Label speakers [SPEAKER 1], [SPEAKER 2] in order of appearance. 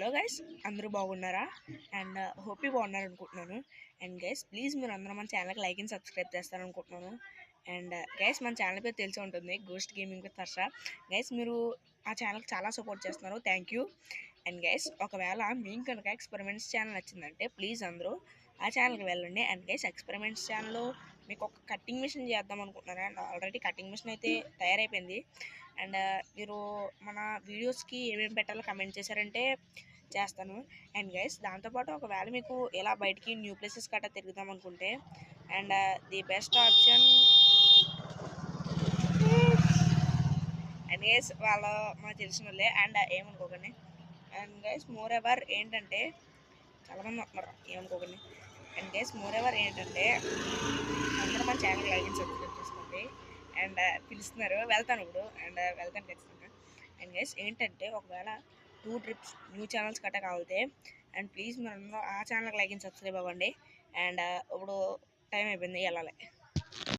[SPEAKER 1] Hello guys, అందరూ బాగున్నారా? And hope you బాగున్నారు అనుకుంటున్నాను. అండ్ గైస్, ప్లీజ్ మీరు అందరూ మన ఛానల్కి లైక్ అండ్ సబ్స్క్రైబ్ చేస్తారనుకుంటున్నాను. అండ్ గైస్, మన ఛానల్ పేరు తెలిసి ఉంటుంది, ghost gaming with Harsha. Guys, మీరు ఆ ఛానల్కి చాలా సపోర్ట్ చేస్తున్నారు, థ్యాంక్ యూ. అండ్ గైస్, ఒకవేళ మీకు కనుక ఎక్స్పెరిమెంట్స్ ఛానల్ నచ్చిందంటే ప్లీజ్ అందరూ ఆ ఛానల్కి వెళ్ళండి. అండ్ గైస్, ఎక్స్పెరిమెంట్స్ ఛానల్లో మీకు ఒక కట్టింగ్ మిషన్ చేద్దాం అనుకుంటున్నాను. అండ్ ఆల్రెడీ కట్టింగ్ మిషన్ అయితే తయారైపోయింది. అండ్ మీరు మన వీడియోస్కి ఏమేమి పెట్టాలో కమెంట్ చేశారంటే చేస్తాను. అండ్ గైస్, దాంతోపాటు ఒకవేళ మీకు ఇలా బయటికి న్యూ ప్లేసెస్ గట్రా తిరుగుదాం అనుకుంటే and the best option and guys, వాళ్ళ మాకు తెలిసిన వాళ్ళే అండ్ ఏమనుకోకండి. అండ్ గైస్, మోర్ ఎవర్ ఏంటంటే చాలామంది వస్తున్నారు, ఏమనుకోకండి. అండ్ గైస్, మోర్ ఎవర్ ఏంటంటే అందరూ మన ఛానల్ లైక్ అండ్ సబ్స్క్రైబ్ చేసుకోండి. అండ్ పిలుస్తున్నారు, వెళ్తాను ఇప్పుడు. అండ్ వెళ్తాను ఖచ్చితంగా. అండ్ గైస్, ఏంటంటే ఒకవేళ 2 ట్రిప్స్ న్యూ ఛానల్స్ గట్రా కావాలితే అండ్ ప్లీజ్ మీరు అందరూ ఆ ఛానల్కి లైక్ అండ్ సబ్స్క్రైబ్ అవ్వండి. అండ్ ఇప్పుడు టైం అయిపోయింది, వెళ్ళాలి.